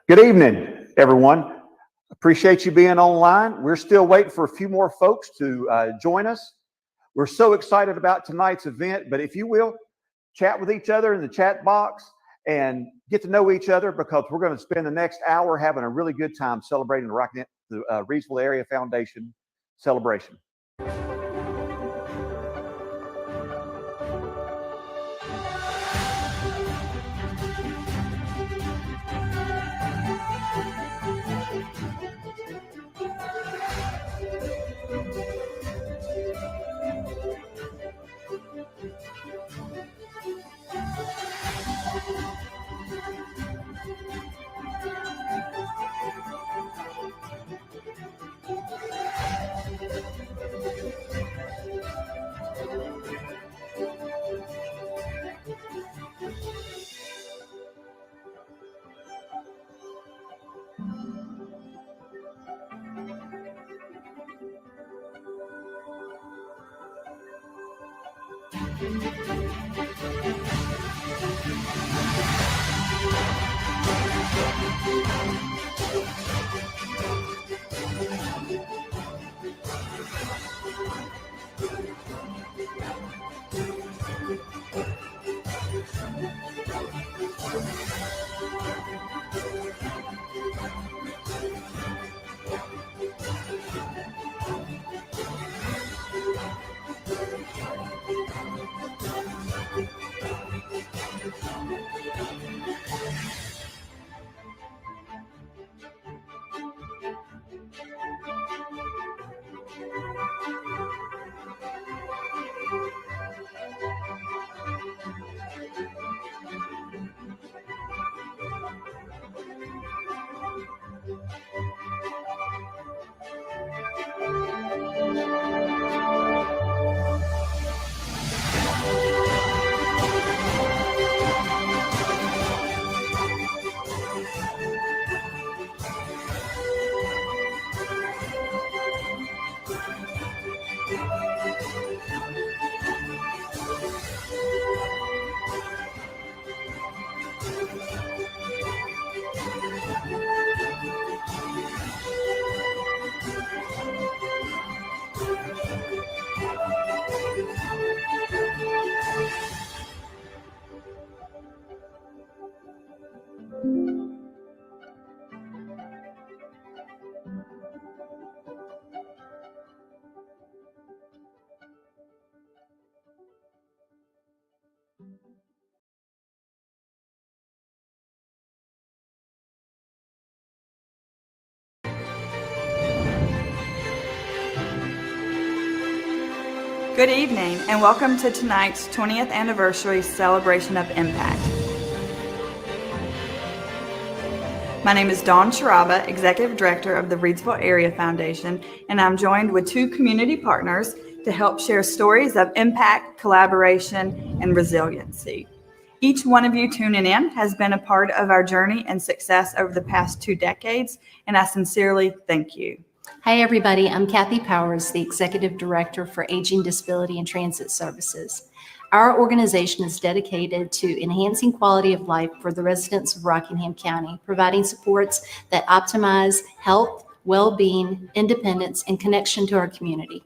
Good evening, everyone. Appreciate you being online. We're still waiting for a few more folks to join us. We're so excited about tonight's event, but if you will, chat with each other in the chat box and get to know each other, because we're going to spend the next hour having a really good time celebrating the Reidsville Area Foundation celebration. Good evening and welcome to tonight's 20th anniversary celebration of Impact. My name is Dawn Sharaba, Executive Director of the Reidsville Area Foundation, and I'm joined with two community partners to help share stories of impact, collaboration, and resiliency. Each one of you tuning in has been a part of our journey and success over the past 2 decades, and I sincerely thank you. Hi, everybody. I'm Kathy Powers, the Executive Director for Aging, Disability, and Transit Services. Our organization is dedicated to enhancing quality of life for the residents of Rockingham County, providing supports that optimize health, well-being, independence, and connection to our community.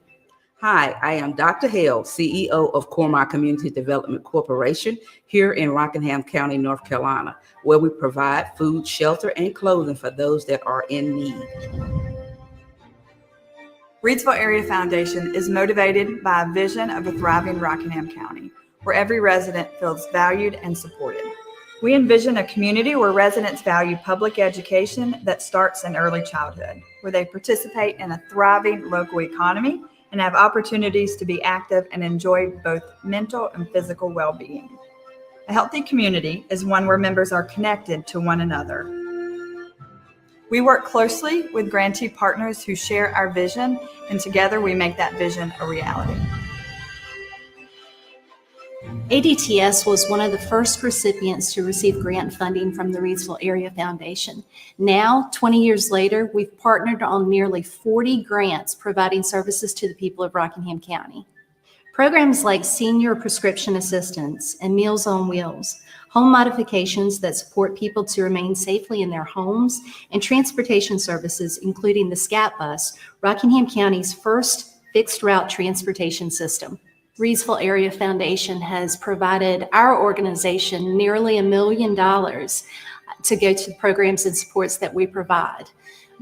Hi, I am Dr. Hale, CEO of Cormor Community Development Corporation here in Rockingham County, North Carolina, where we provide food, shelter, and clothing for those that are in need. Reidsville Area Foundation is motivated by a vision of a thriving Rockingham County, where every resident feels valued and supported. We envision a community where residents value public education that starts in early childhood, where they participate in a thriving local economy and have opportunities to be active and enjoy both mental and physical well-being. A healthy community is one where members are connected to one another. We work closely with grantee partners who share our vision, and together we make that vision a reality. ADTS was one of the first recipients to receive grant funding from the Reidsville Area Foundation. Now, 20 years later, we've partnered on nearly 40 grants providing services to the people of Rockingham County. Programs like senior prescription assistance and Meals on Wheels, home modifications that support people to remain safely in their homes, and transportation services, including the SCAT bus, Rockingham County's first fixed route transportation system. Reidsville Area Foundation has provided our organization nearly $1 million to go to the programs and supports that we provide.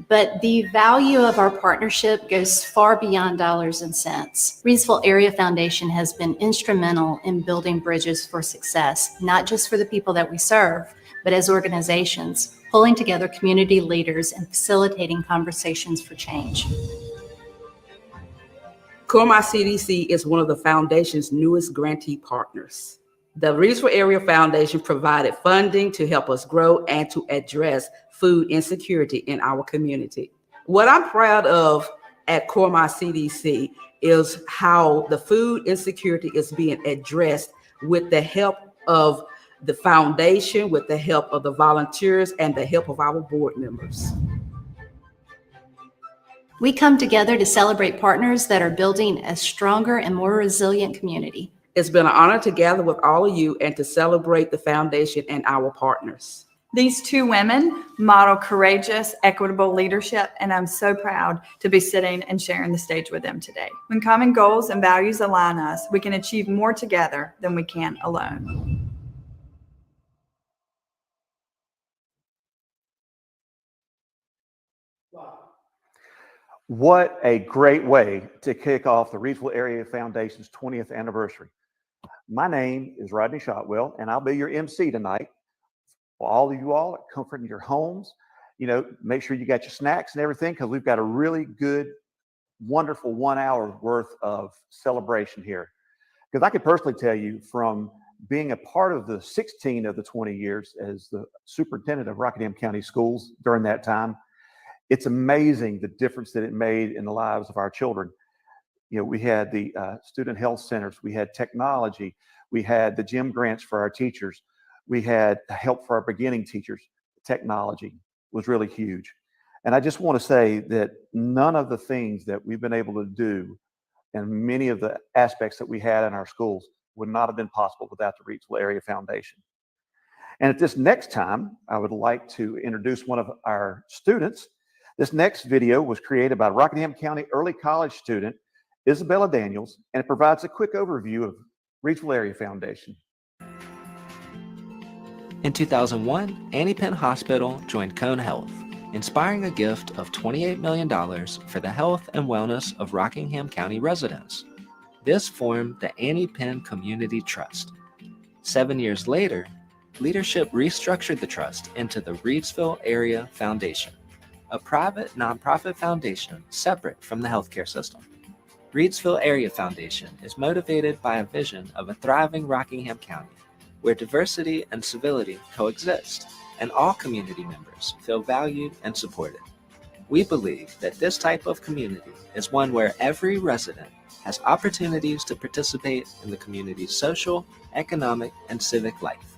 But the value of our partnership goes far beyond dollars and cents. Reidsville Area Foundation has been instrumental in building bridges for success, not just for the people that we serve, but as organizations, pulling together community leaders and facilitating conversations for change. Cormor CDC is one of the foundation's newest grantee partners. The Reidsville Area Foundation provided funding to help us grow and to address food insecurity in our community. What I'm proud of at Cormor CDC is how the food insecurity is being addressed with the help of the foundation, with the help of the volunteers, and the help of our board members. We come together to celebrate partners that are building a stronger and more resilient community. It's been an honor to gather with all of you and to celebrate the foundation and our partners. These two women model courageous, equitable leadership, and I'm so proud to be sitting and sharing the stage with them today. When common goals and values align us, we can achieve more together than we can alone. What a great way to kick off the Reidsville Area Foundation's 20th anniversary. My name is Rodney Shotwell, and I'll be your MC tonight. For all of you all, comfort in your homes, make sure you got your snacks and everything, because we've got a really good, wonderful 1 hour worth of celebration here. Because I could personally tell you, from being a part of the 16 of the 20 years as the superintendent of Rockingham County Schools during that time, it's amazing the difference that it made in the lives of our children. We had the student health centers, we had technology, we had the gym grants for our teachers, we had help for our beginning teachers. Technology was really huge. And I just want to say that none of the things that we've been able to do and many of the aspects that we had in our schools would not have been possible without the Reidsville Area Foundation. And at this next time, I would like to introduce one of our students. This next video was created by Rockingham County early college student Isabella Daniels, and it provides a quick overview of Reidsville Area Foundation. In 2001, Annie Penn Hospital joined Cone Health, inspiring a gift of $28 million for the health and wellness of Rockingham County residents. This formed the Annie Penn Community Trust. 7 years later, leadership restructured the trust into the Reidsville Area Foundation, a private nonprofit foundation separate from the healthcare system. Reidsville Area Foundation is motivated by a vision of a thriving Rockingham County where diversity and civility coexist and all community members feel valued and supported. We believe that this type of community is one where every resident has opportunities to participate in the community's social, economic, and civic life.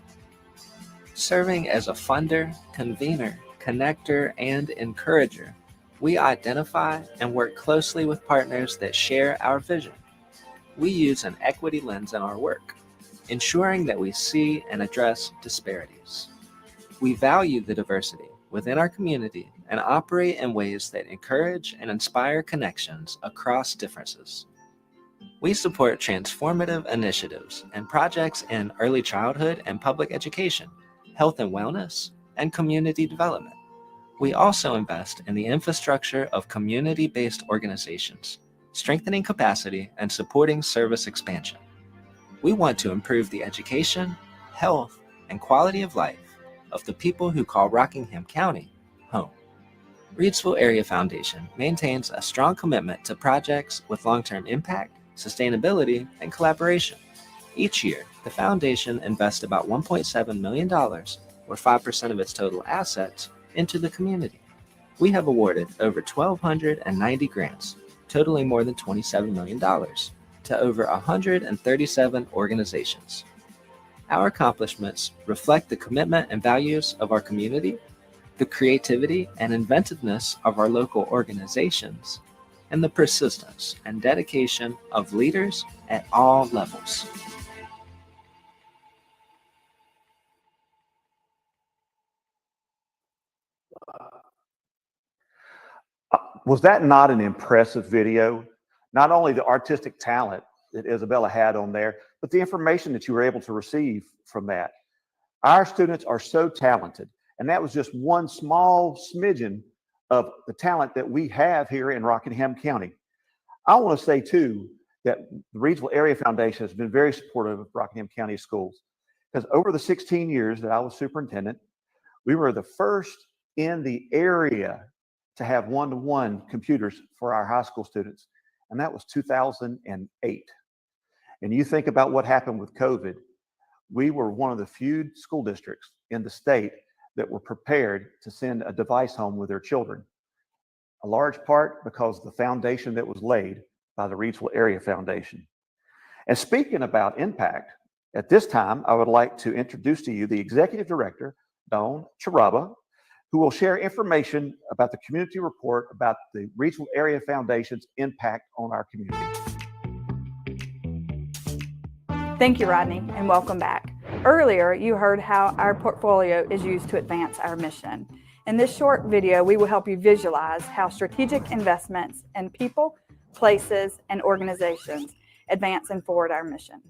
Serving as a funder, convener, connector, and encourager, we identify and work closely with partners that share our vision. We use an equity lens in our work, ensuring that we see and address disparities. We value the diversity within our community and operate in ways that encourage and inspire connections across differences. We support transformative initiatives and projects in early childhood and public education, health and wellness, and community development. We also invest in the infrastructure of community-based organizations, strengthening capacity and supporting service expansion. We want to improve the education, health, and quality of life of the people who call Rockingham County home. Reidsville Area Foundation maintains a strong commitment to projects with long-term impact, sustainability, and collaboration. Each year, the foundation invests about $1.7 million, or 5% of its total assets, into the community. We have awarded over 1,290 grants, totaling more than $27 million, to over 137 organizations. Our accomplishments reflect the commitment and values of our community, the creativity and inventiveness of our local organizations, and the persistence and dedication of leaders at all levels. Was that not an impressive video? Not only the artistic talent that Isabella had on there, but the information that you were able to receive from that. Our students are so talented, and that was just one small smidgen of the talent that we have here in Rockingham County. I want to say too that the Reidsville Area Foundation has been very supportive of Rockingham County schools, because over the 16 years that I was superintendent, we were the first in the area to have one-to-one computers for our high school students, and that was 2008. And you think about what happened with COVID, we were one of the few school districts in the state that were prepared to send a device home with their children. A large part because of the foundation that was laid by the Reidsville Area Foundation. And speaking about impact, at this time, I would like to introduce to you the Executive Director, Dawn Charaba, who will share information about the community report about the Reidsville Area Foundation's impact on our community. Thank you, Rodney, and welcome back. Earlier, you heard how our portfolio is used to advance our mission. In this short video, we will help you visualize how strategic investments in people, places, and organizations advance and forward our mission.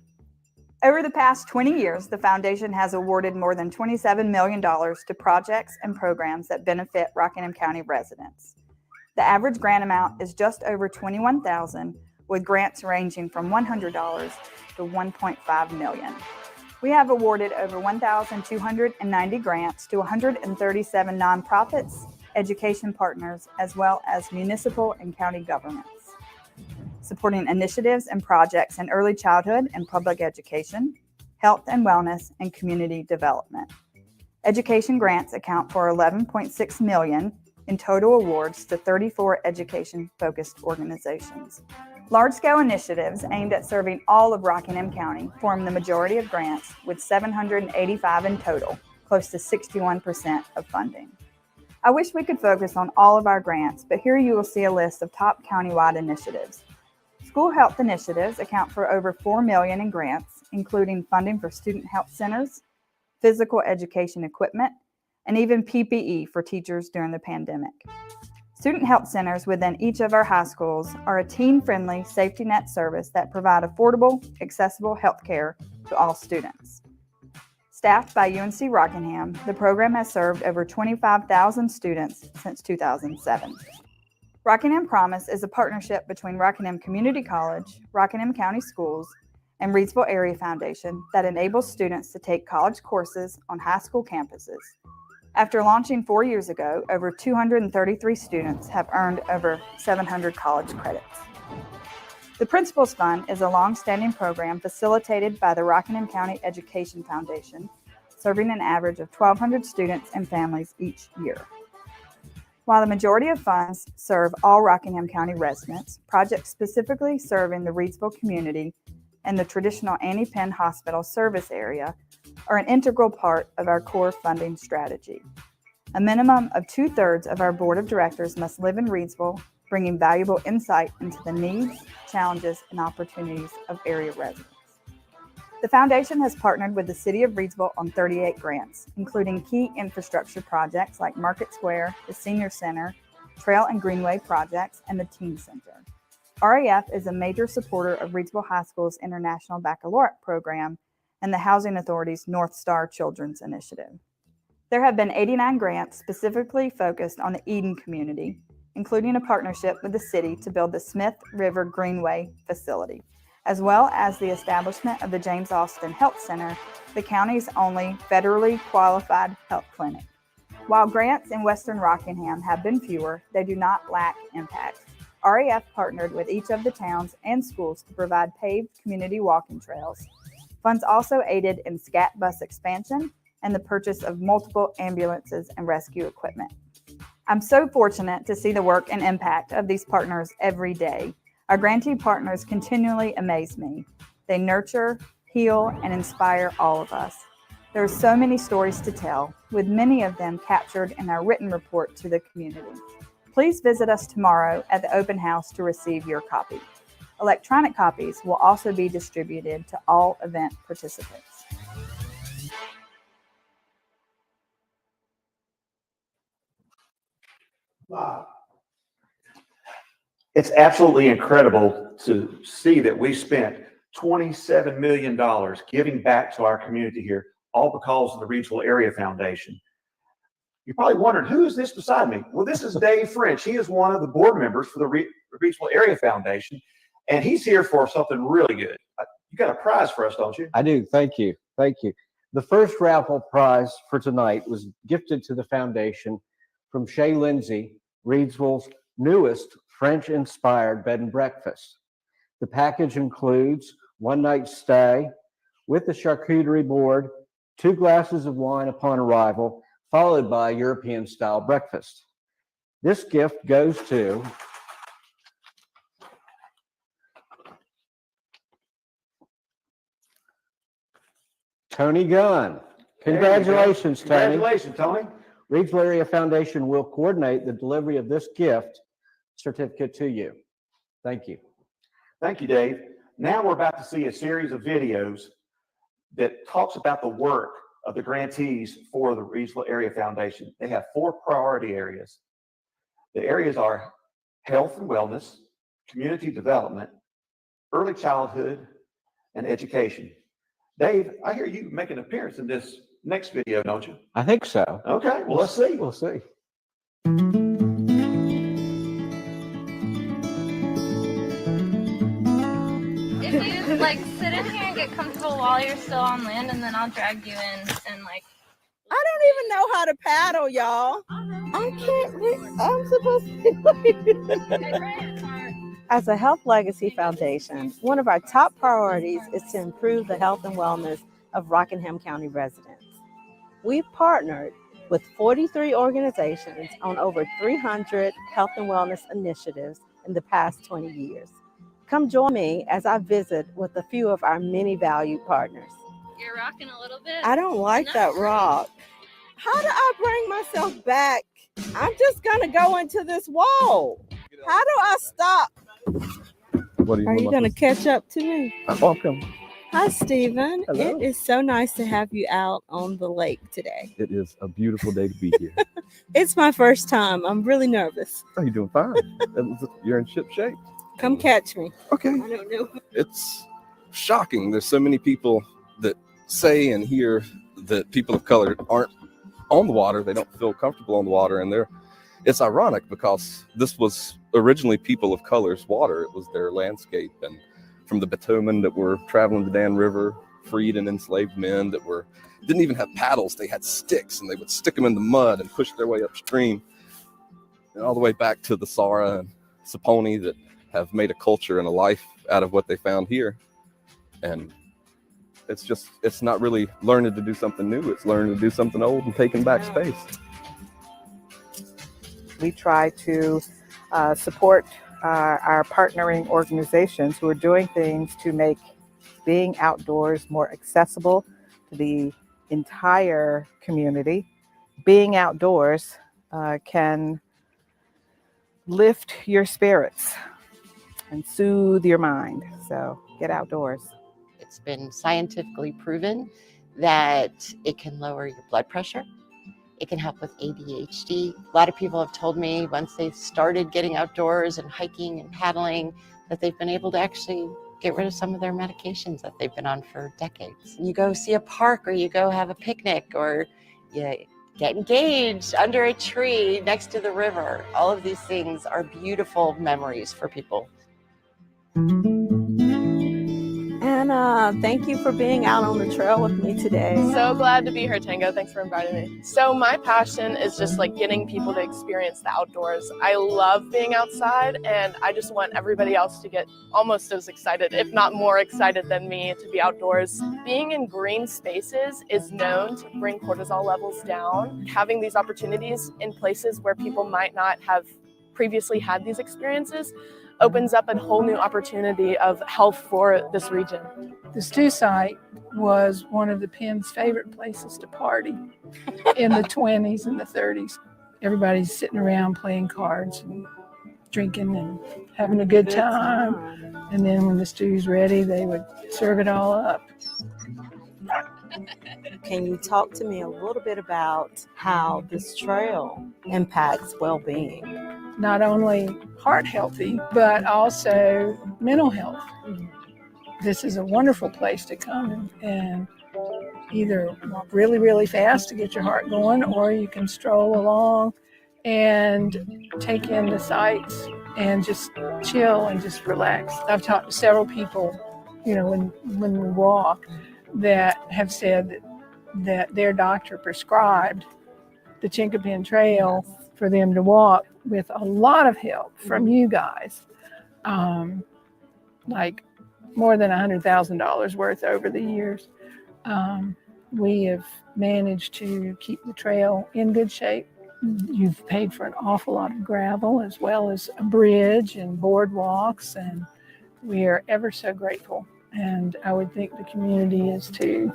Over the past 20 years, the foundation has awarded more than $27 million to projects and programs that benefit Rockingham County residents. The average grant amount is just over $21,000, with grants ranging from $100 to $1.5 million. We have awarded over 1,290 grants to 137 nonprofits, education partners, as well as municipal and county governments, supporting initiatives and projects in early childhood and public education, health and wellness, and community development. Education grants account for $11.6 million in total awards to 34 education-focused organizations. Large-scale initiatives aimed at serving all of Rockingham County form the majority of grants, with 785 in total, close to 61% of funding. I wish we could focus on all of our grants, but here you will see a list of top countywide initiatives. School health initiatives account for over $4 million in grants, including funding for student health centers, physical education equipment, and even PPE for teachers during the pandemic. Student health centers within each of our high schools are a teen-friendly safety net service that provide affordable, accessible health care to all students. Staffed by UNC Rockingham, the program has served over 25,000 students since 2007. Rockingham Promise is a partnership between Rockingham Community College, Rockingham County Schools, and Reidsville Area Foundation that enables students to take college courses on high school campuses. After launching 4 years ago, over 233 students have earned over 700 college credits. The Principals Fund is a long-standing program facilitated by the Rockingham County Education Foundation, serving an average of 1,200 students and families each year. While the majority of funds serve all Rockingham County residents, projects specifically serving the Reidsville community and the traditional Annie Penn Hospital service area are an integral part of our core funding strategy. A minimum of 2/3 of our board of directors must live in Reidsville, bringing valuable insight into the needs, challenges, and opportunities of area residents. The foundation has partnered with the City of Reidsville on 38 grants, including key infrastructure projects like Market Square, the Senior Center, Trail and Greenway projects, and the Teen Center. RAF is a major supporter of Reidsville High School's International Baccalaureate program and the Housing Authority's North Star Children's Initiative. There have been 89 grants specifically focused on the Eden community, including a partnership with the city to build the Smith River Greenway facility, as well as the establishment of the James Austin Health Center, the county's only federally qualified health clinic. While grants in Western Rockingham have been fewer, they do not lack impact. RAF partnered with each of the towns and schools to provide paved community walking trails. Funds also aided in SCAT bus expansion and the purchase of multiple ambulances and rescue equipment. I'm so fortunate to see the work and impact of these partners every day. Our grantee partners continually amaze me. They nurture, heal, and inspire all of us. There are so many stories to tell, with many of them captured in our written report to the community. Please visit us tomorrow at the open house to receive your copy. Electronic copies will also be distributed to all event participants. Wow. It's absolutely incredible to see that we spent $27 million giving back to our community here, all because of the Reidsville Area Foundation. You're probably wondering, who is this beside me? Well, this is Dave French. He is one of the board members for the Reidsville Area Foundation, and he's here for something really good. You got a prize for us, don't you? I do. Thank you. Thank you. The first raffle prize for tonight was gifted to the foundation from Shay Lindsay, Reidsville's newest French-inspired bed and breakfast. The package includes one night stay with the charcuterie board, 2 glasses of wine upon arrival, followed by a European-style breakfast. This gift goes to Tony Gunn. Congratulations, Tony. Congratulations, Tony. Reidsville Area Foundation will coordinate the delivery of this gift certificate to you. Thank you. Thank you, Dave. Now we're about to see a series of videos that talks about the work of the grantees for the Reidsville Area Foundation. They have 4 priority areas. The areas are health and wellness, community development, early childhood, and education. Dave, I hear you make an appearance in this next video, don't you? I think so. Okay, well, let's see. We'll see. If you like sit in here and get comfortable while you're still on land, and then I'll drag you in and like. I don't even know how to paddle, y'all. I can't. I'm supposed to. As a Health Legacy Foundation, one of our top priorities is to improve the health and wellness of Rockingham County residents. We've partnered with 43 organizations on over 300 health and wellness initiatives in the past 20 years. Come join me as I visit with a few of our many valued partners. You're rocking a little bit. I don't like that rock. How do I bring myself back? I'm just gonna go into this wall. How do I stop? Are you gonna catch up to me? Welcome. Hi, Stephen. Hello. It is so nice to have you out on the lake today. It is a beautiful day to be here. It's my first time. I'm really nervous. Oh, you're doing fine. You're in ship shape. Come catch me. Okay. I don't know. It's shocking. There's so many people that say and hear that people of color aren't on the water. They don't feel comfortable on the water. And it's ironic because this was originally people of color's water. It was their landscape. And from the bitumen that were traveling the Dan River, freed and enslaved men that didn't even have paddles. They had sticks, and they would stick them in the mud and push their way upstream. And all the way back to the Sara and Saponi that have made a culture and a life out of what they found here. And it's not really learning to do something new. It's learning to do something old and taking back space. We try to support our partnering organizations who are doing things to make being outdoors more accessible to the entire community. Being outdoors can lift your spirits and soothe your mind. So get outdoors. It's been scientifically proven that it can lower your blood pressure. It can help with ADHD. A lot of people have told me once they've started getting outdoors and hiking and paddling that they've been able to actually get rid of some of their medications that they've been on for decades. You go see a park, or you go have a picnic, or you get engaged under a tree next to the river. All of these things are beautiful memories for people. And thank you for being out on the trail with me today. So glad to be here, Tango. Thanks for inviting me. So my passion is just like getting people to experience the outdoors. I love being outside, and I just want everybody else to get almost as excited, if not more excited than me, to be outdoors. Being in green spaces is known to bring cortisol levels down. Having these opportunities in places where people might not have previously had these experiences opens up a whole new opportunity of health for this region. The stew site was one of the Penn's favorite places to party in the 20s and the 30s. Everybody's sitting around playing cards and drinking and having a good time. And then when the stew's ready, they would serve it all up. Can you talk to me a little bit about how this trail impacts well-being? Not only heart healthy, but also mental health. This is a wonderful place to come and either walk really, really fast to get your heart going, or you can stroll along and take in the sights and just chill and just relax. I've talked to several people, when we walk, that have said that their doctor prescribed the Chinkapin Trail for them to walk with a lot of help from you guys, like more than $100,000 worth over the years. We have managed to keep the trail in good shape. You've paid for an awful lot of gravel, as well as a bridge and boardwalks, and we are ever so grateful. And I would think the community is too.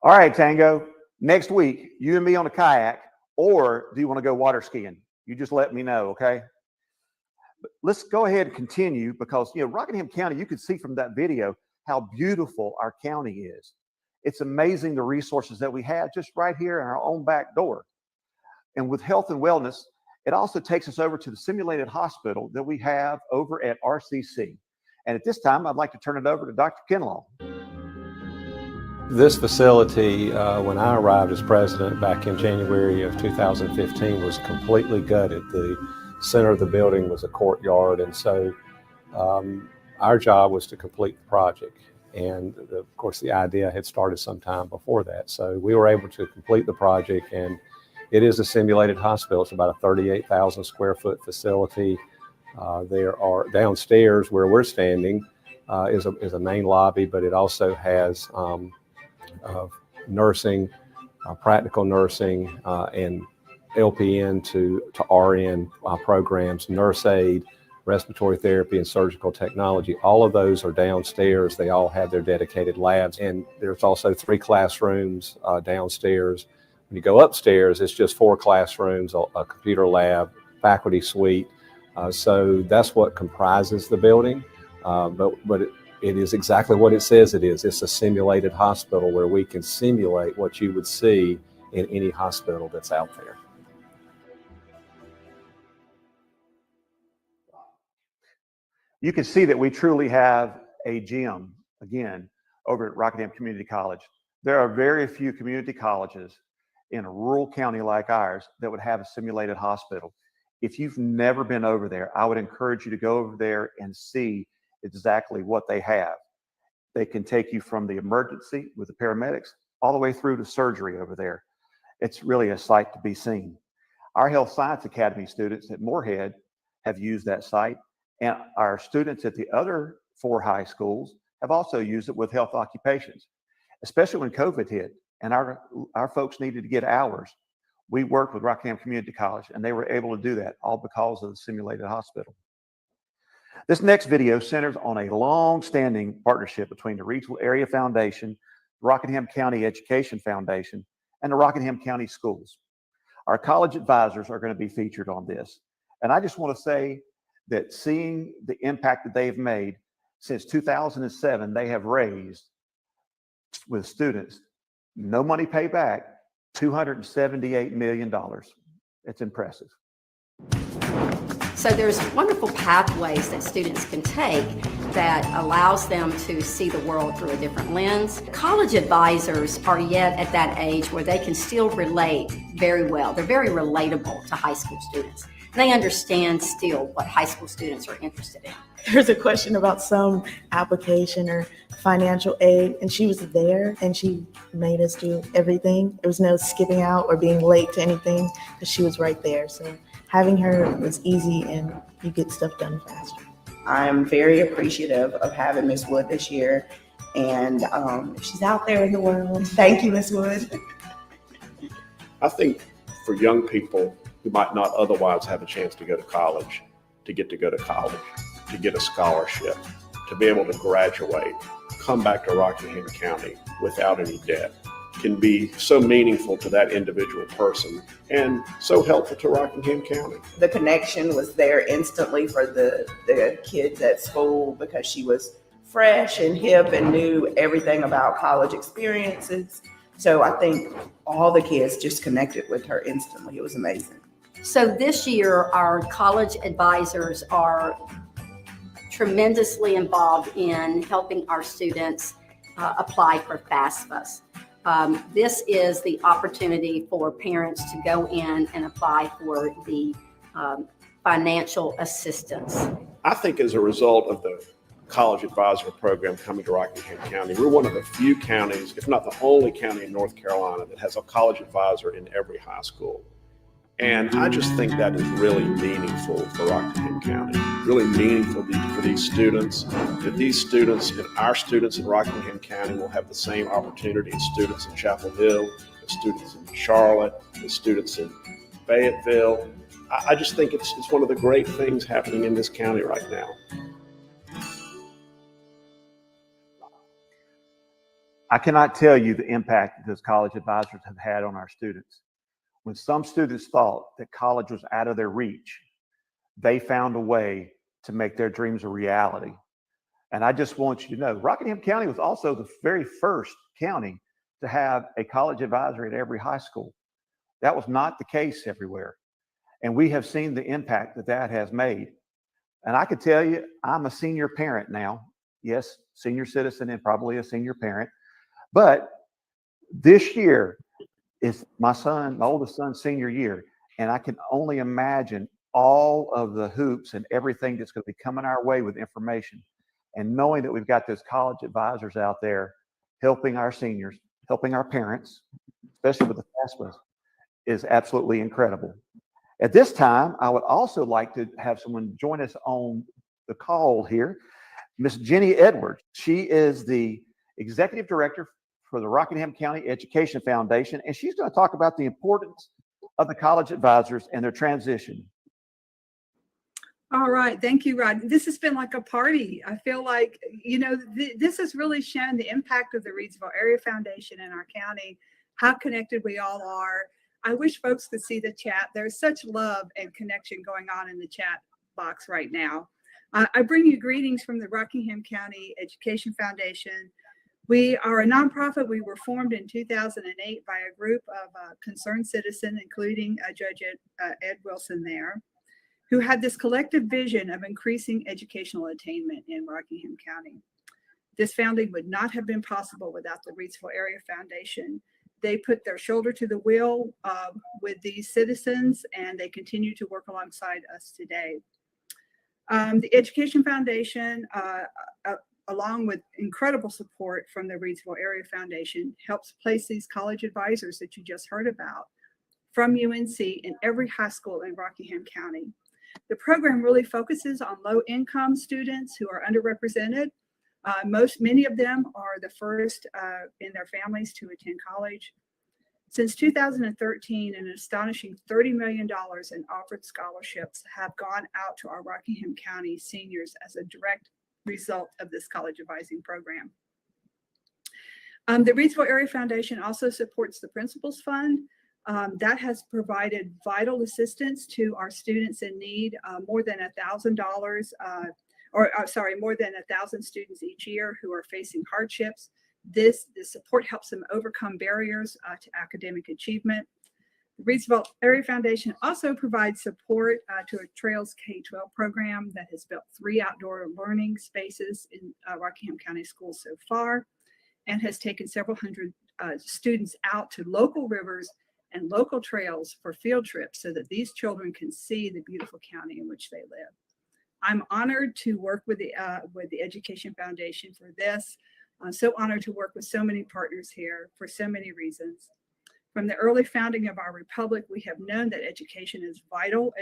All right, Tango, next week, you and me on a kayak, or do you want to go water skiing? You just let me know, okay? But let's go ahead and continue, because, Rockingham County, you can see from that video how beautiful our county is. It's amazing the resources that we have just right here in our own back door. And with health and wellness, it also takes us over to the simulated hospital that we have over at RCC. And at this time, I'd like to turn it over to Dr. Kinlaw. This facility, when I arrived as president back in January of 2015, was completely gutted. The center of the building was a courtyard, and so our job was to complete the project. And of course, the idea had started some time before that. So we were able to complete the project, and it is a simulated hospital. It's about a 38,000 square foot facility. There are downstairs where we're standing is a main lobby, but it also has nursing, practical nursing, and LPN to RN programs, nurse aid, respiratory therapy, and surgical technology. All of those are downstairs. They all have their dedicated labs. And there's also 3 classrooms downstairs. When you go upstairs, it's just 4 classrooms, a computer lab, faculty suite. So that's what comprises the building. But it is exactly what it says it is. It's a simulated hospital where we can simulate what you would see in any hospital that's out there. You can see that we truly have a gym, again, over at Rockingham Community College. There are very few community colleges in a rural county like ours that would have a simulated hospital. If you've never been over there, I would encourage you to go over there and see exactly what they have. They can take you from the emergency with the paramedics all the way through to surgery over there. It's really a sight to be seen. Our Health Science Academy students at Moorhead have used that site, and our students at the other 4 high schools have also used it with health occupations, especially when COVID hit and our folks needed to get hours. We worked with Rockingham Community College, and they were able to do that all because of the simulated hospital. This next video centers on a long-standing partnership between the Reidsville Area Foundation, the Rockingham County Education Foundation, and the Rockingham County Schools. Our college advisors are going to be featured on this. And I just want to say that seeing the impact that they've made since 2007, they have raised with students, no money paid back, $278 million. It's impressive. So there's wonderful pathways that students can take that allows them to see the world through a different lens. College advisors are yet at that age where they can still relate very well. They're very relatable to high school students. They understand still what high school students are interested in. There's a question about some application or financial aid, and she was there and she made us do everything. There was no skipping out or being late to anything because she was right there. So having her was easy and you get stuff done faster. I'm very appreciative of having Miss Wood this year, and she's out there in the world. Thank you, Miss Wood. I think for young people who might not otherwise have a chance to go to college, to get a scholarship, to be able to graduate, come back to Rockingham County without any debt, can be so meaningful to that individual person and so helpful to Rockingham County. The connection was there instantly for the kids at school because she was fresh and hip and knew everything about college experiences. So I think all the kids just connected with her instantly. It was amazing. So this year, our college advisors are tremendously involved in helping our students apply for FAFSA. This is the opportunity for parents to go in and apply for the financial assistance. I think as a result of the college advisor program coming to Rockingham County, we're one of the few counties, if not the only county in North Carolina, that has a college advisor in every high school. And I just think that is really meaningful for Rockingham County, really meaningful for these students, that these students and our students in Rockingham County will have the same opportunity as students in Chapel Hill, as students in Charlotte, as students in Fayetteville. I just think it's one of the great things happening in this county right now. I cannot tell you the impact that those college advisors have had on our students. When some students thought that college was out of their reach, they found a way to make their dreams a reality. And I just want you to know, Rockingham County was also the very first county to have a college advisor at every high school. That was not the case everywhere. And we have seen the impact that that has made. And I could tell you, I'm a senior parent now. Yes, senior citizen and probably a senior parent. But this year is my oldest son's senior year. And I can only imagine all of the hoops and everything that's going to be coming our way with information. And knowing that we've got those college advisors out there helping our seniors, helping our parents, especially with the FAFSA, is absolutely incredible. At this time, I would also like to have someone join us on the call here. Miss Jenny Edwards. She is the Executive Director for the Rockingham County Education Foundation, and she's going to talk about the importance of the college advisors and their transition. All right. Thank you, Rod. This has been like a party. I feel like, you know, this has really shown the impact of the Reidsville Area Foundation in our county, how connected we all are. I wish folks could see the chat. There's such love and connection going on in the chat box right now. I bring you greetings from the Rockingham County Education Foundation. We are a nonprofit. We were formed in 2008 by a group of concerned citizens, including Judge Ed Wilson there, who had this collective vision of increasing educational attainment in Rockingham County. This founding would not have been possible without the Reidsville Area Foundation. They put their shoulder to the wheel with these citizens, and they continue to work alongside us today. The Education Foundation along with incredible support from the Reidsville Area Foundation, helps place these college advisors that you just heard about from UNC in every high school in Rockingham County. The program really focuses on low-income students who are underrepresented. Many of them are the first in their families to attend college. Since 2013, an astonishing $30 million in offered scholarships have gone out to our Rockingham County seniors as a direct result of this college advising program. The Reidsville Area Foundation also supports the Principals Fund. That has provided vital assistance to our students in need, more than $1,000, more than 1,000 students each year who are facing hardships. This support helps them overcome barriers to academic achievement. The Reidsville Area Foundation also provides support to a Trails K-12 program that has built 3 outdoor learning spaces in Rockingham County schools so far, and has taken several hundred students out to local rivers and local trails for field trips so that these children can see the beautiful county in which they live. I'm honored to work with the Education Foundation for this. I'm so honored to work with so many partners here for so many reasons. From the early founding of our republic, we have known that education is vital.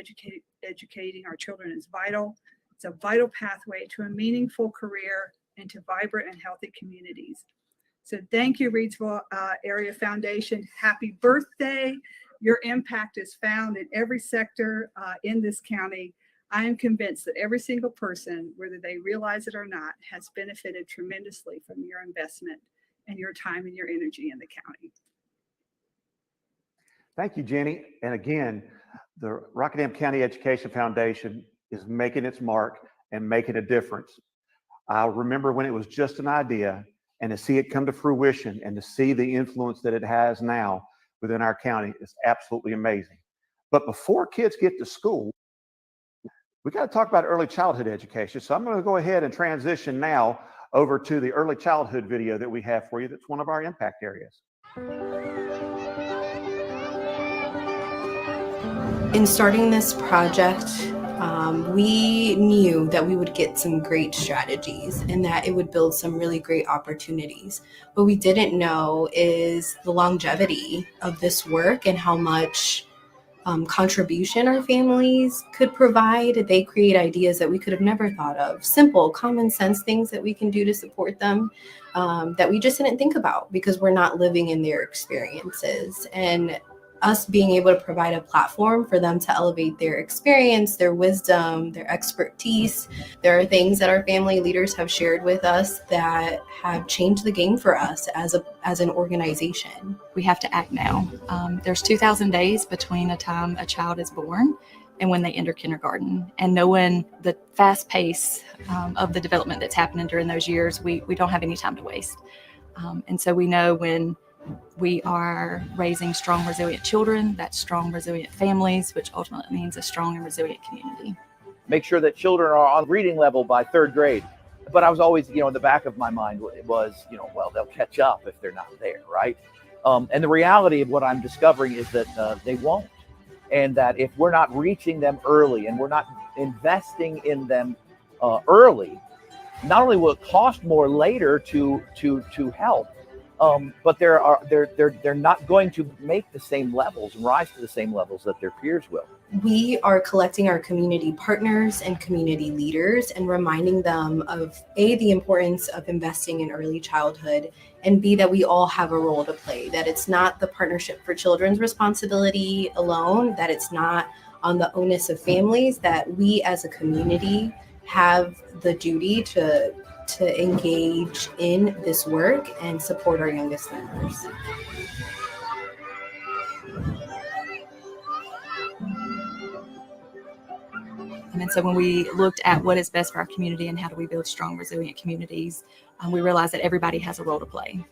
Educating our children is vital. It's a vital pathway to a meaningful career and to vibrant and healthy communities. So thank you, Reidsville Area Foundation. Happy birthday. Your impact is found in every sector in this county. I am convinced that every single person, whether they realize it or not, has benefited tremendously from your investment and your time and your energy in the county. Thank you, Jenny. And again, the Rockingham County Education Foundation is making its mark and making a difference. I remember when it was just an idea, and to see it come to fruition and to see the influence that it has now within our county is absolutely amazing. But before kids get to school, we got to talk about early childhood education. So I'm going to go ahead and transition now over to the early childhood video that we have for you. That's one of our impact areas. In starting this project, we knew that we would get some great strategies and that it would build some really great opportunities. What we didn't know is the longevity of this work and how much contribution our families could provide. They create ideas that we could have never thought of, simple, common sense things that we can do to support them that we just didn't think about because we're not living in their experiences. And us being able to provide a platform for them to elevate their experience, their wisdom, their expertise. There are things that our family leaders have shared with us that have changed the game for us as an organization. We have to act now. There's 2,000 days between the time a child is born and when they enter kindergarten. And knowing the fast pace of the development that's happening during those years, we don't have any time to waste. And so we know when we are raising strong, resilient children, that's strong, resilient families, which ultimately means a strong and resilient community. Make sure that children are on reading level by 3rd grade. But I was always, in the back of my mind, it was, well, they'll catch up if they're not there, right? And the reality of what I'm discovering is that they won't. And that if we're not reaching them early and we're not investing in them early, not only will it cost more later to help, but they're not going to make the same levels and rise to the same levels that their peers will. We are collecting our community partners and community leaders and reminding them of A, the importance of investing in early childhood, and B, that we all have a role to play, that it's not the Partnership for Children's responsibility alone, that it's not on the onus of families, that we as a community have the duty to engage in this work and support our youngest members. And so when we looked at what is best for our community and how do we build strong, resilient communities, we realized that everybody has a role to play.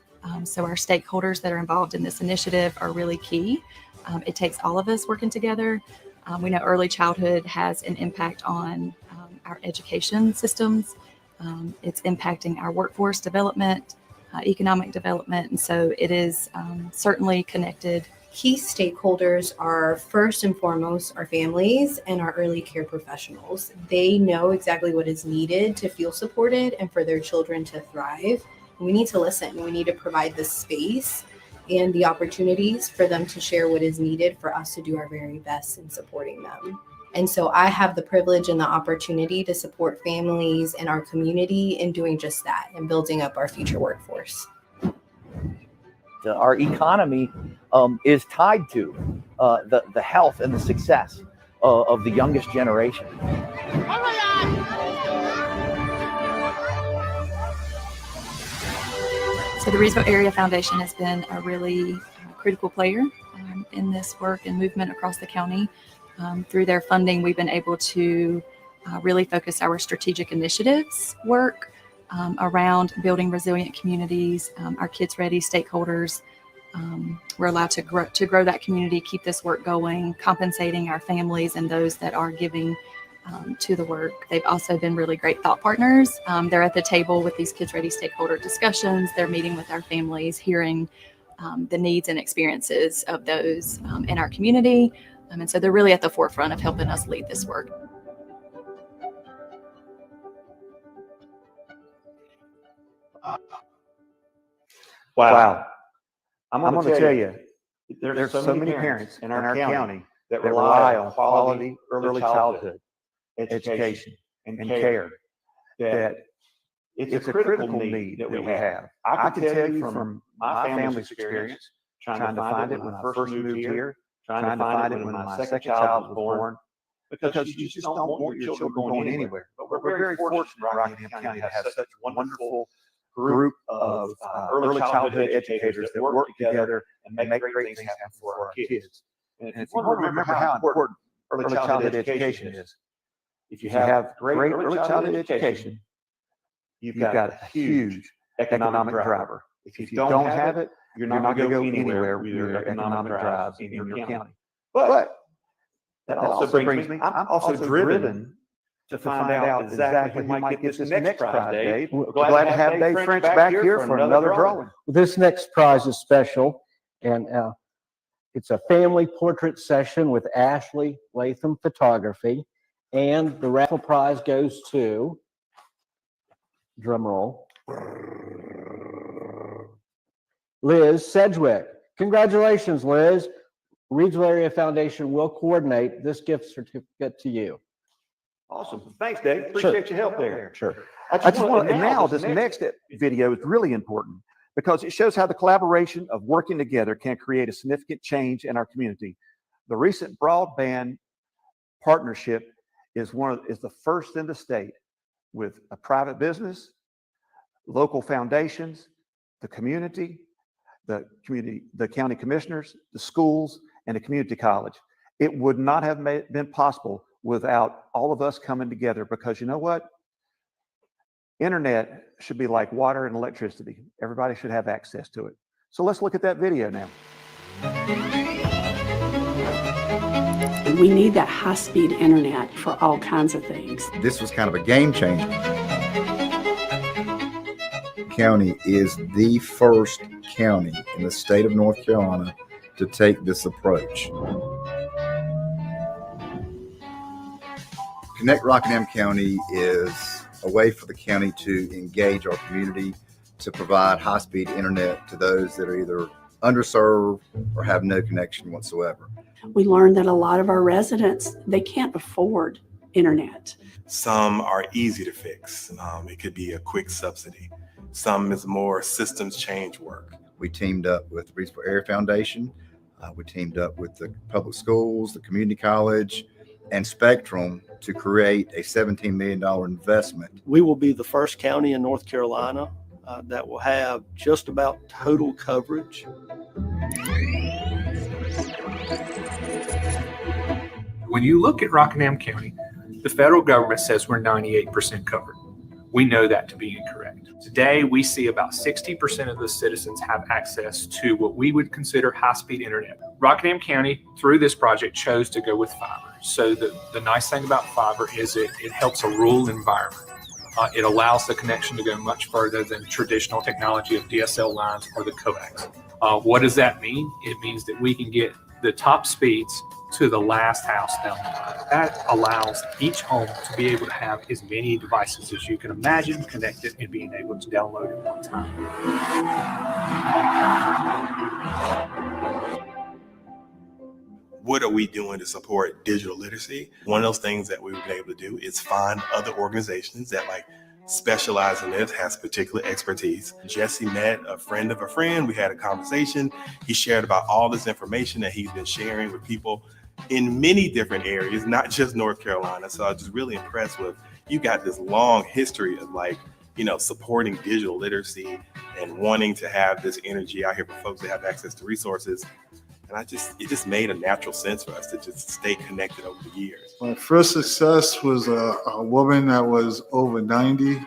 So our stakeholders that are involved in this initiative are really key. It takes all of us working together. We know early childhood has an impact on our education systems. It's impacting our workforce development, economic development. And so it is certainly connected key stakeholders are first and foremost our families and our early care professionals. They know exactly what is needed to feel supported and for their children to thrive. We need to listen. We need to provide the space and the opportunities for them to share what is needed for us to do our very best in supporting them. And so I have the privilege and the opportunity to support families in our community in doing just that and building up our future workforce. Our economy is tied to the health and the success of the youngest generation. So the Reidsville Area Foundation has been a really critical player in this work and movement across the county. Through their funding, we've been able to really focus our strategic initiatives work around building resilient communities, our Kids Ready stakeholders. We're allowed to grow that community, keep this work going, compensating our families and those that are giving to the work. They've also been really great thought partners. They're at the table with these Kids Ready stakeholder discussions. They're meeting with our families, hearing the needs and experiences of those in our community. And so they're really at the forefront of helping us lead this work. Wow. I'm going to tell you, there's so many parents in our county that rely on quality early childhood education and care, that it's a critical need that we have. I can tell you from my family's experience, trying to find it when I first moved here, trying to find it when my second child was born, because you just don't want your children going anywhere. But we're very fortunate in Rockingham County to have such a wonderful group of early childhood educators that work together and make great things happen for our kids. And if you want to remember how important early childhood education is, if you have great early childhood education, you've got a huge economic driver. If you don't have it, you're not going to go anywhere with your economic drives in your county. But that also brings me, I'm also driven to find out exactly who might get this next prize, Dave. We're glad to have Dave French back here for another drawing. This next prize is special, and it's a family portrait session with Ashley Latham Photography, and the raffle prize goes to, drum roll, Liz Sedgwick. Congratulations, Liz. Reidsville Area Foundation will coordinate this gift certificate to you. Awesome. Thanks, Dave. Appreciate your help there. Sure. I just want to, and now this next video is really important because it shows how the collaboration of working together can create a significant change in our community. The recent broadband partnership is the first in the state with a private business, local foundations, the county commissioners, the schools, and the community college. It would not have been possible without all of us coming together, because you know what? Internet should be like water and electricity. Everybody should have access to it. So let's look at that video now. We need that high-speed internet for all kinds of things. This was kind of a game changer. County is the first county in the state of North Carolina to take this approach. Connect Rockingham County is a way for the county to engage our community, to provide high-speed internet to those that are either underserved or have no connection whatsoever. We learned that a lot of our residents, they can't afford internet. Some are easy to fix. It could be a quick subsidy. Some is more systems change work. We teamed up with the Reidsville Area Foundation. We teamed up with the public schools, the community college, and Spectrum to create a $17 million investment. We will be the first county in North Carolina that will have just about total coverage. When you look at Rockingham County, the federal government says we're 98% covered. We know that to be incorrect. Today, we see about 60% of the citizens have access to what we would consider high-speed internet. Rockingham County, through this project, chose to go with fiber. So the nice thing about fiber is it helps a rural environment. It allows the connection to go much further than traditional technology of DSL lines or the coax. What does that mean? It means that we can get the top speeds to the last house down the line. That allows each home to be able to have as many devices as you can imagine connected and being able to download at one time. What are we doing to support digital literacy? One of those things that we've been able to do is find other organizations that specialize in this, has particular expertise. Jesse met a friend of a friend. We had a conversation. He shared about all this information that he's been sharing with people in many different areas, not just North Carolina. So I was just really impressed with, you got this long history of supporting digital literacy and wanting to have this energy out here for folks that have access to resources. And it just made a natural sense for us to just stay connected over the years. My first success was a woman that was over 90,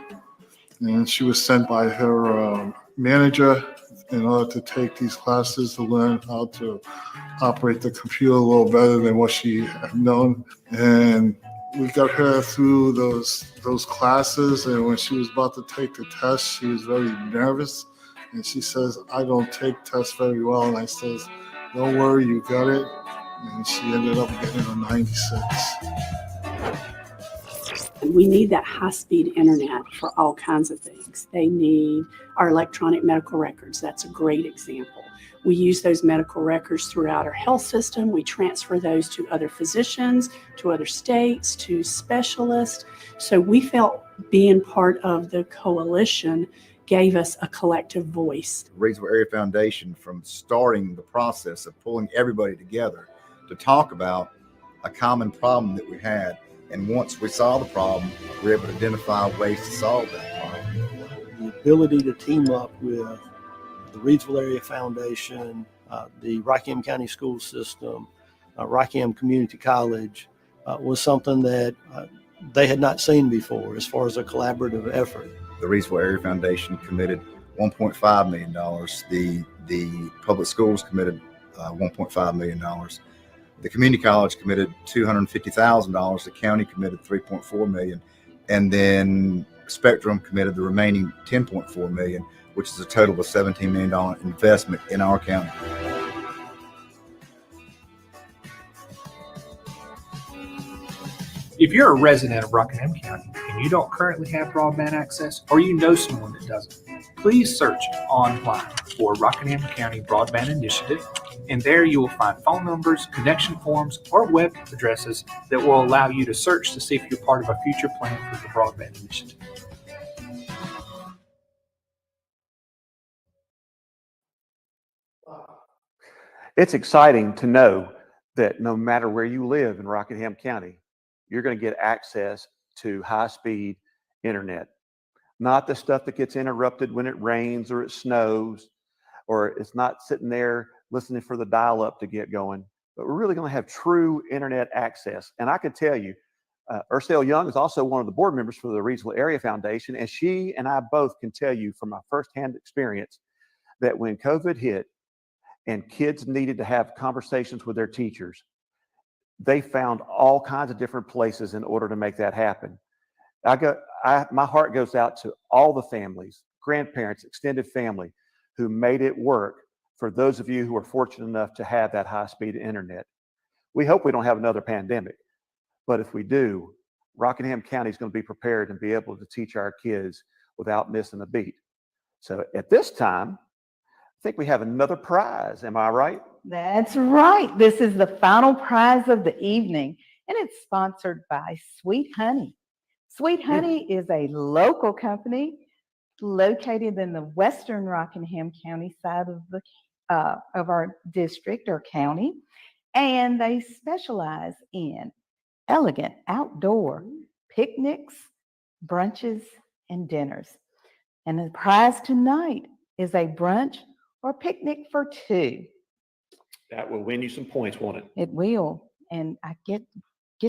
and she was sent by her manager in order to take these classes to learn how to operate the computer a little better than what she had known. And we got her through those classes, and when she was about to take the test, she was very nervous. And she says, "I don't take tests very well." And I says, "Don't worry, you got it." And she ended up getting a 96. And we need that high-speed internet for all kinds of things. They need our electronic medical records. That's a great example. We use those medical records throughout our health system. We transfer those to other physicians, to other states, to specialists. So we felt being part of the coalition gave us a collective voice. The Reidsville Area Foundation, from starting the process of pulling everybody together to talk about a common problem that we had, and once we saw the problem, we were able to identify ways to solve that problem. The ability to team up with the Reidsville Area Foundation, the Rockingham County School System, Rockingham Community College was something that they had not seen before as far as a collaborative effort. The Reidsville Area Foundation committed $1.5 million. The public schools committed $1.5 million. The community college committed $250,000. The county committed $3.4 million. And then Spectrum committed the remaining $10.4 million, which is a total of $17 million investment in our county. If you're a resident of Rockingham County and you don't currently have broadband access, or you know someone that doesn't, please search online for Rockingham County Broadband Initiative, and there you will find phone numbers, connection forms, or web addresses that will allow you to search to see if you're part of a future plan for the broadband initiative. It's exciting to know that no matter where you live in Rockingham County, you're going to get access to high-speed internet. Not the stuff that gets interrupted when it rains or it snows, or it's not sitting there listening for the dial-up to get going, but we're really going to have true internet access. And I can tell you, Ursula Young is also one of the board members for the Reidsville Area Foundation, and she and I both can tell you from my firsthand experience that when COVID hit and kids needed to have conversations with their teachers, they found all kinds of different places in order to make that happen. My heart goes out to all the families, grandparents, extended family, who made it work for those of you who are fortunate enough to have that high-speed internet. We hope we don't have another pandemic, but if we do, Rockingham County is going to be prepared and be able to teach our kids without missing a beat. So at this time, I think we have another prize. Am I right? That's right. This is the final prize of the evening, and it's sponsored by Sweet Honey. Sweet Honey is a local company located in the western Rockingham County side of our district or county, and they specialize in elegant outdoor picnics, brunches, and dinners. And the prize tonight is a brunch or picnic for two. That will win you some points, won't it? It will. And I get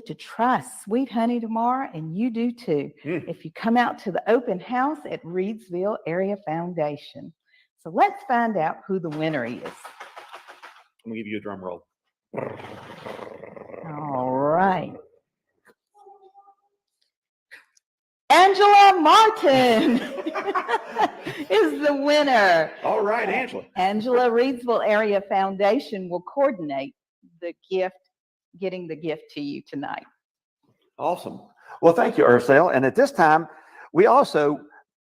to try Sweet Honey tomorrow, and you do too. If you come out to the open house at Reidsville Area Foundation. So let's find out who the winner is. I'm going to give you a drum roll. All right. Angela Martin is the winner. All right, Angela. Angela, Reidsville Area Foundation will coordinate the gift, getting the gift to you tonight. Awesome. Well, thank you, Ursel. And at this time, we also,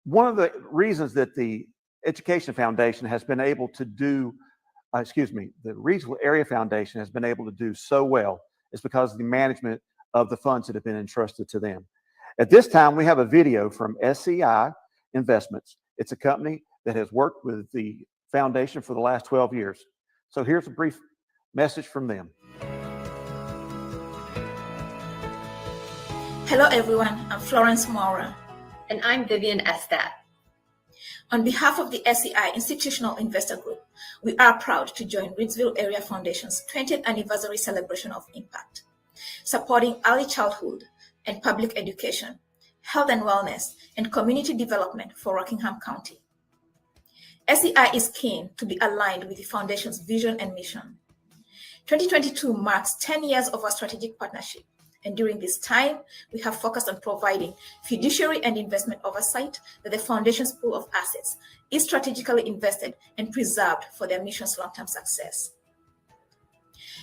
one of the reasons that the Education Foundation has been able to do, the Reidsville Area Foundation has been able to do so well is because of the management of the funds that have been entrusted to them. At this time, we have a video from SCI Investments. It's a company that has worked with the foundation for the last 12 years. So here's a brief message from them. Hello everyone, I'm Florence Mora. And I'm Vivian Estat. On behalf of the SCI Institutional Investor Group, we are proud to join Reidsville Area Foundation's 20th anniversary celebration of impact, supporting early childhood and public education, health and wellness, and community development for Rockingham County. SCI is keen to be aligned with the Foundation's vision and mission. 2022 marks 10 years of our strategic partnership, and during this time, we have focused on providing fiduciary and investment oversight that the Foundation's pool of assets is strategically invested and preserved for their mission's long-term success.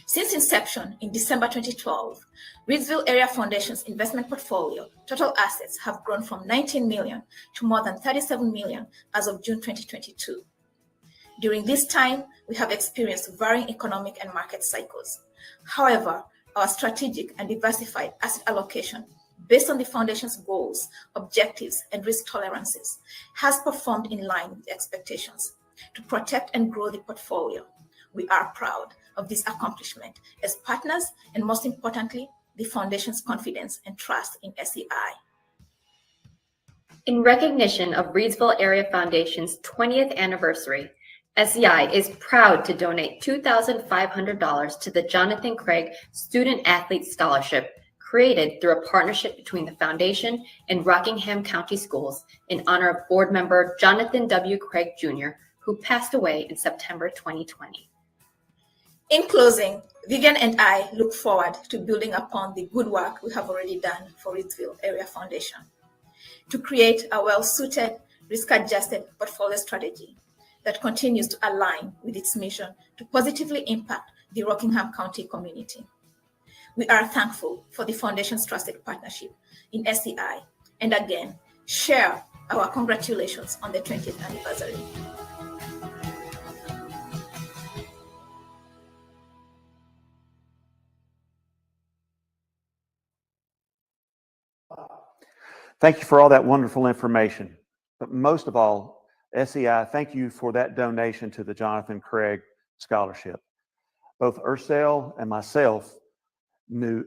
Since inception in December 2012, Reidsville Area Foundation's investment portfolio total assets have grown from 19 million to more than 37 million as of June 2022. During this time, we have experienced varying economic and market cycles. However, our strategic and diversified asset allocation based on the Foundation's goals, objectives, and risk tolerances has performed in line with expectations to protect and grow the portfolio. We are proud of this accomplishment as partners and, most importantly, the Foundation's confidence and trust in SCI. In recognition of Reidsville Area Foundation's 20th anniversary, SCI is proud to donate $2,500 to the Jonathan Craig Student Athlete Scholarship, created through a partnership between the Foundation and Rockingham County Schools in honor of board member Jonathan W. Craig Jr., who passed away in September 2020. In closing, Vivian and I look forward to building upon the good work we have already done for Reidsville Area Foundation to create a well-suited, risk-adjusted portfolio strategy that continues to align with its mission to positively impact the Rockingham County community. We are thankful for the Foundation's trusted partnership in SCI, and again, share our congratulations on the 20th anniversary. Thank you for all that wonderful information. But most of all, SCI, thank you for that donation to the Jonathan Craig Scholarship. Both Ursel and myself knew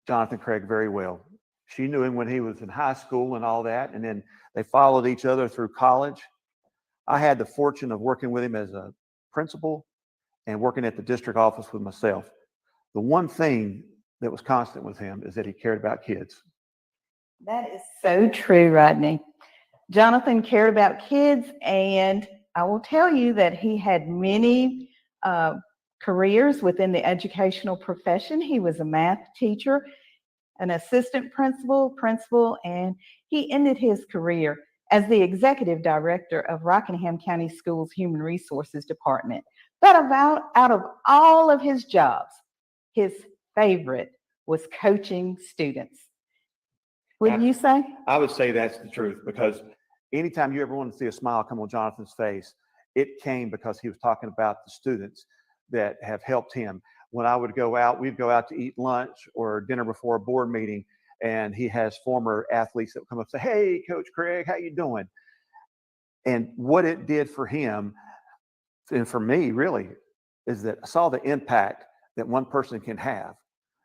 Jonathan Craig very well. She knew him when he was in high school and all that, and then they followed each other through college. I had the fortune of working with him as a principal and working at the district office with myself. The one thing that was constant with him is that he cared about kids. That is so true, Rodney. Jonathan cared about kids, and I will tell you that he had many careers within the educational profession. He was a math teacher, an assistant principal, and he ended his career as the executive director of Rockingham County Schools Human Resources Department. But out of all of his jobs, his favorite was coaching students. Wouldn't you say? I would say that's the truth, because anytime you ever want to see a smile come on Jonathan's face, it came because he was talking about the students that have helped him. When I would go out, we'd go out to eat lunch or dinner before a board meeting, and he has former athletes that would come up and say, "Hey, Coach Craig, how you doing?" And what it did for him, and for me really, is that I saw the impact that one person can have.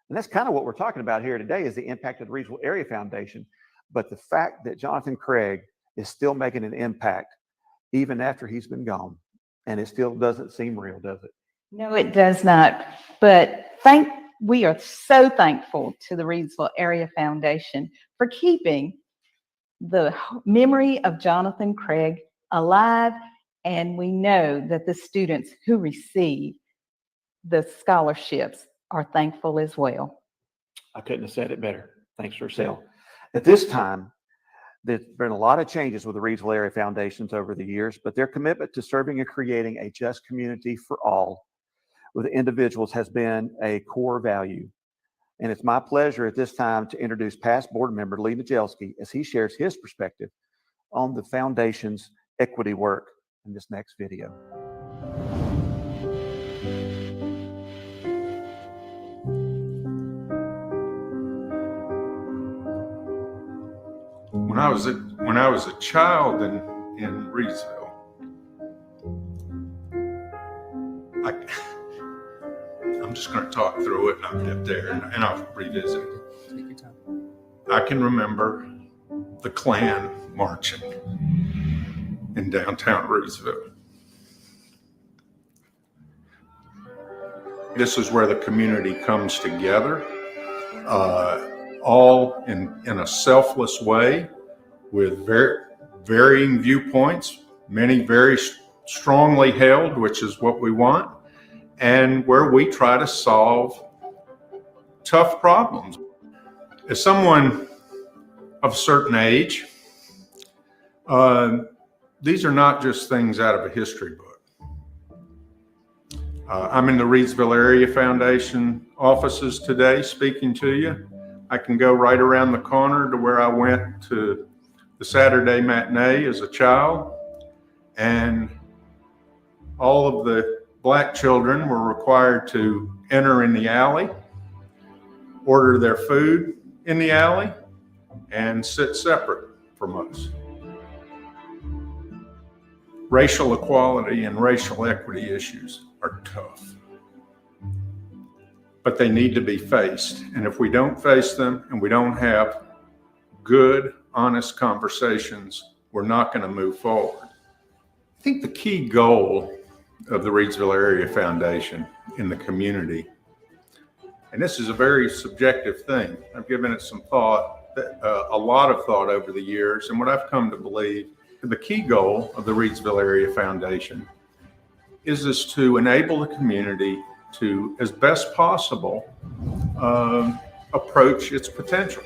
And that's kind of what we're talking about here today, is the impact of the Reidsville Area Foundation. But the fact that Jonathan Craig is still making an impact even after he's been gone, and it still doesn't seem real, does it? No, it does not. But we are so thankful to the Reidsville Area Foundation for keeping the memory of Jonathan Craig alive. And we know that the students who receive the scholarships are thankful as well. I couldn't have said it better. Thanks, Ursel. At this time, there's been a lot of changes with the Reidsville Area Foundations over the years, but their commitment to serving and creating a just community for all with individuals has been a core value. And it's my pleasure at this time to introduce past board member Lee Najelski as he shares his perspective on the foundation's equity work in this next video. When I was a child in Reidsville, I'm just going to talk through it, and I'll get there, and I'll revisit. Take your time. I can remember the Klan marching in downtown Reidsville. This is where the community comes together, all in a selfless way, with varying viewpoints, many very strongly held, which is what we want, and where we try to solve tough problems. As someone of a certain age, these are not just things out of a history book. I'm in the Reidsville Area Foundation offices today speaking to you. I can go right around the corner to where I went to the Saturday matinee as a child, and all of the Black children were required to enter in the alley, order their food in the alley, and sit separate from us. Racial equality and racial equity issues are tough, but they need to be faced. And if we don't face them and we don't have good, honest conversations, we're not going to move forward. I think the key goal of the Reidsville Area Foundation in the community, and this is a very subjective thing, I've given it some thought, a lot of thought over the years, and what I've come to believe, the key goal of the Reidsville Area Foundation is to enable the community to, as best possible, approach its potential.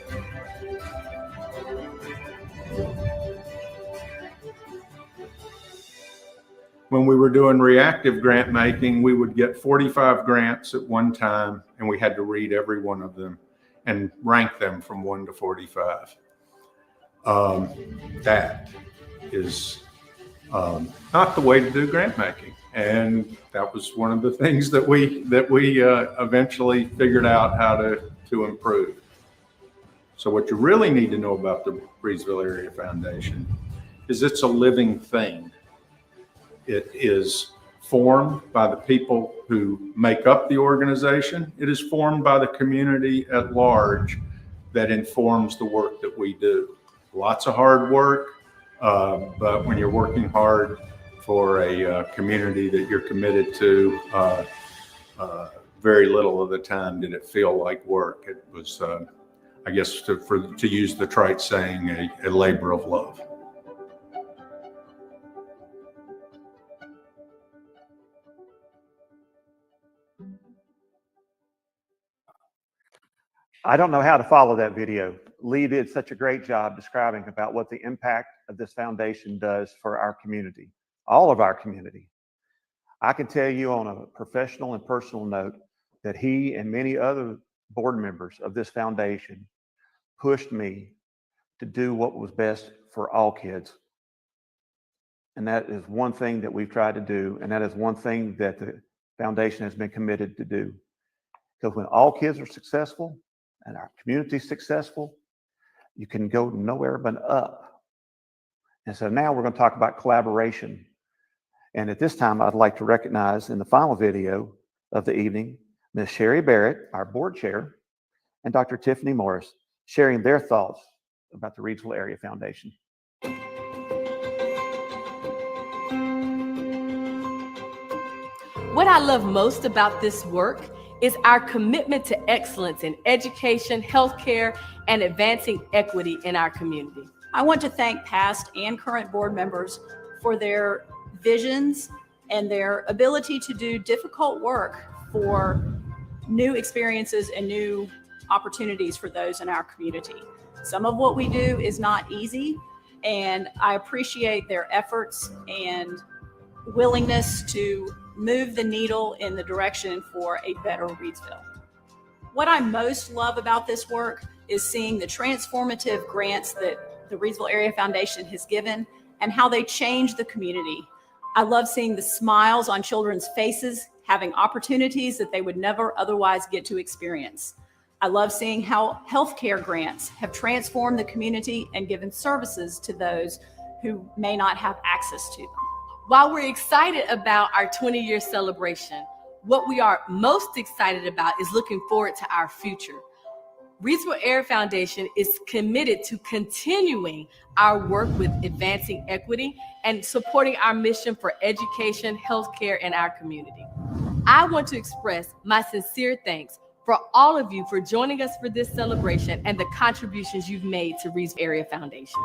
When we were doing reactive grant making, we would get 45 grants at one time, and we had to read every one of them and rank them from 1 to 45. That is not the way to do grant making. And that was one of the things that we eventually figured out how to improve. So what you really need to know about the Reidsville Area Foundation is it's a living thing. It is formed by the people who make up the organization. It is formed by the community at large that informs the work that we do. Lots of hard work, but when you're working hard for a community that you're committed to, very little of the time did it feel like work. It was, I guess, to use the trite saying, a labor of love. I don't know how to follow that video. Lee did such a great job describing about what the impact of this foundation does for our community, all of our community. I can tell you on a professional and personal note that he and many other board members of this foundation pushed me to do what was best for all kids. And that is one thing that we've tried to do, and that is one thing that the foundation has been committed to do. Because when all kids are successful, and our community is successful, you can go nowhere but up. And so now we're going to talk about collaboration. And at this time, I'd like to recognize in the final video of the evening, Ms. Sherry Barrett, our board chair, and Dr. Tiffany Morris, sharing their thoughts about the Reidsville Area Foundation. What I love most about this work is our commitment to excellence in education, healthcare, and advancing equity in our community. I want to thank past and current board members for their visions and their ability to do difficult work for new experiences and new opportunities for those in our community. Some of what we do is not easy, and I appreciate their efforts and willingness to move the needle in the direction for a better Reidsville. What I most love about this work is seeing the transformative grants that the Reidsville Area Foundation has given and how they change the community. I love seeing the smiles on children's faces, having opportunities that they would never otherwise get to experience. I love seeing how healthcare grants have transformed the community and given services to those who may not have access to them. While we're excited about our 20-year celebration, what we are most excited about is looking forward to our future. Reidsville Area Foundation is committed to continuing our work with advancing equity and supporting our mission for education, healthcare, and our community. I want to express my sincere thanks for all of you for joining us for this celebration and the contributions you've made to Reidsville Area Foundation.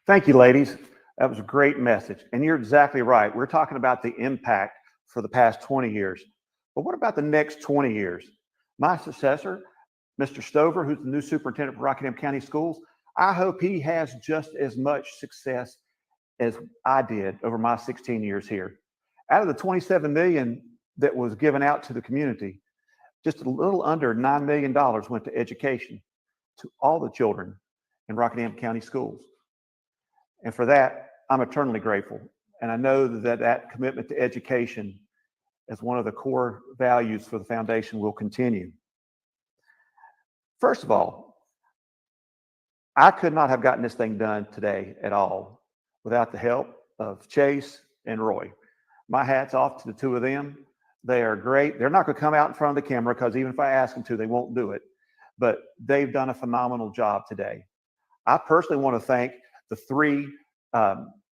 Thank you, ladies. That was a great message. And you're exactly right. We're talking about the impact for the past 20 years. But what about the next 20 years? My successor, Mr. Stover, who's the new superintendent for Rockingham County Schools, I hope he has just as much success as I did over my 16 years here. Out of the $27 million that was given out to the community, just a little under $9 million went to education, to all the children in Rockingham County Schools. And for that, I'm eternally grateful. And I know that that commitment to education as one of the core values for the foundation will continue. First of all, I could not have gotten this thing done today at all without the help of Chase and Roy. My hat's off to the two of them. They are great. They're not going to come out in front of the camera because even if I ask them to, they won't do it. But they've done a phenomenal job today. I personally want to thank the three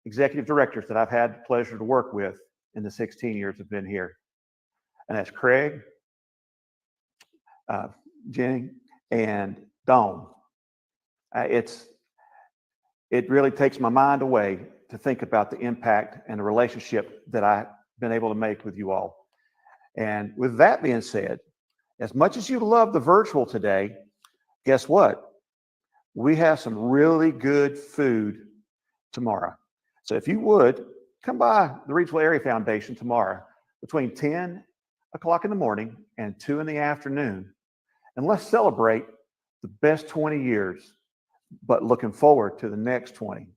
executive directors that I've had the pleasure to work with in the 16 years I've been here. And that's Craig, Jenny, and Dawn. It really takes my mind away to think about the impact and the relationship that I've been able to make with you all. And with that being said, as much as you love the virtual today, guess what? We have some really good food tomorrow. So if you would, come by the Reidsville Area Foundation tomorrow between 10 o'clock in the morning and 2 in the afternoon. And let's celebrate the best 20 years, but looking forward to the next 20.